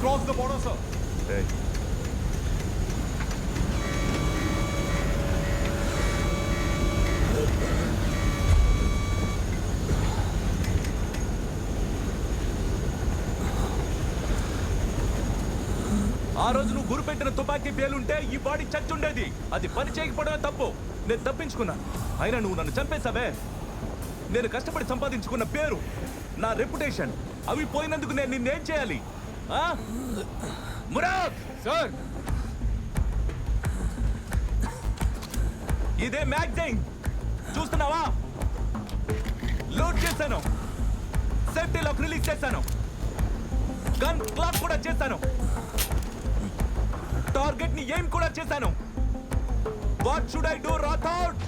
crossed the border, sir. Hey. ఆ రోజు నువ్వు గురిపెట్టిన తుపాకీ పేలుంటే ఈ బాడీ చచ్చుండేది. అది పని చేయకపోవడమే తప్పు. నేను తప్పించుకున్నాను, అయినా నువ్వు నన్ను చంపేశావే. నేను కష్టపడి సంపాదించుకున్న పేరు, నా రెప్యుటేషన్, అవి పోయినందుకు నేను నిన్నేం చేయాలి? మురాద్ సార్, ఇదే మ్యాగజైన్ చూస్తున్నావా? లోడ్ చేశాను, సేఫ్టీ లాక్ రిలీజ్ చేశాను, గన్ క్లాక్ కూడా చేశాను, టార్గెట్ ని ఏం కూడా చేశాను. What should I do Rathod?